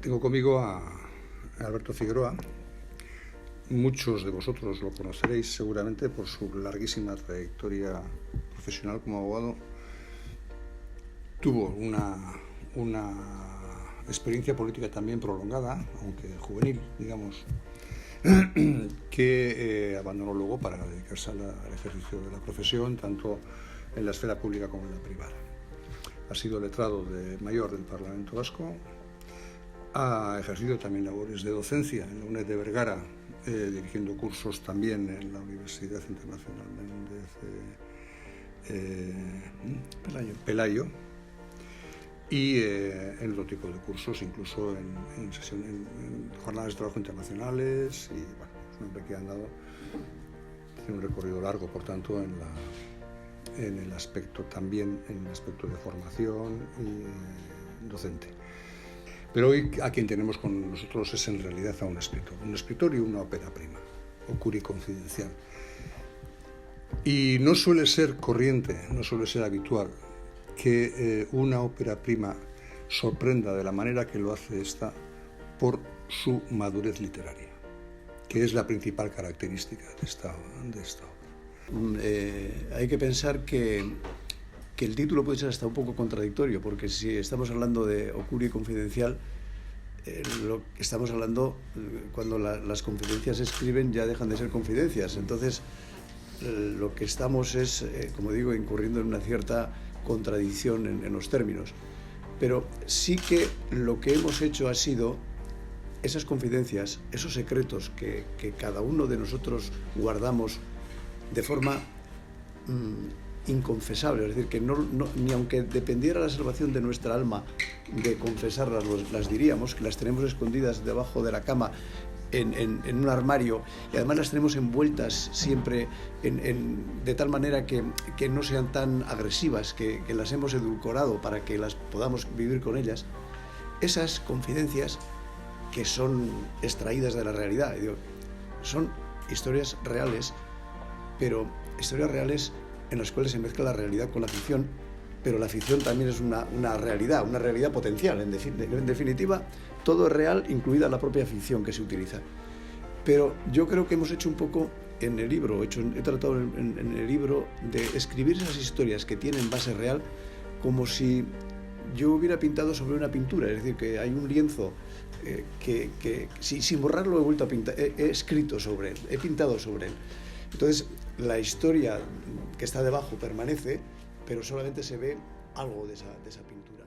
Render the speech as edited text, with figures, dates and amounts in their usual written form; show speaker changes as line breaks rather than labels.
Tengo conmigo a Alberto Figueroa. Muchos de vosotros lo conoceréis seguramente por su larguísima trayectoria profesional como abogado. Tuvo una experiencia política también prolongada, aunque juvenil, digamos, que abandonó luego para dedicarse al ejercicio de la profesión, tanto en la esfera pública como en la privada. Ha sido letrado mayor del Parlamento Vasco, ha ejercido también labores de docencia en la UNED de Vergara, dirigiendo cursos también en la Universidad Internacional Méndez Pelayo, y en otro tipo de cursos, incluso en jornadas de trabajo internacionales. Y bueno, es un hombre que tiene un recorrido largo, por tanto, en el aspecto de formación y docente. Pero hoy a quien tenemos con nosotros es en realidad a un escritor y una ópera prima, Ocurri Confidencial. Y no suele ser corriente, no suele ser habitual que una ópera prima sorprenda de la manera que lo hace esta por su madurez literaria, que es la principal característica de esta obra.
Hay que pensar que el título puede ser hasta un poco contradictorio, porque si estamos hablando de Ocurri Confidencial, lo que estamos hablando, cuando las confidencias se escriben, ya dejan de ser confidencias. Entonces, lo que estamos es, como digo, incurriendo en una cierta contradicción en los términos. Pero sí que lo que hemos hecho ha sido esas confidencias, esos secretos que cada uno de nosotros guardamos de forma inconfesable, es decir, que ni aunque dependiera la salvación de nuestra alma de confesarlas, las diríamos, que las tenemos escondidas debajo de la cama en un armario, y además las tenemos envueltas siempre de tal manera que no sean tan agresivas, que las hemos edulcorado para que las podamos vivir con ellas. Esas confidencias que son extraídas de la realidad, son historias reales, pero historias reales en las cuales se mezcla la realidad con la ficción, pero la ficción también es una realidad potencial. En definitiva, todo es real, incluida la propia ficción que se utiliza. Pero yo creo que hemos hecho un poco en el libro, he tratado en el libro de escribir esas historias que tienen base real, como si yo hubiera pintado sobre una pintura, es decir, que hay un lienzo que sin borrarlo he vuelto a pintar, he escrito sobre él, he pintado sobre él. Entonces, la historia que está debajo permanece, pero solamente se ve algo de esa pintura.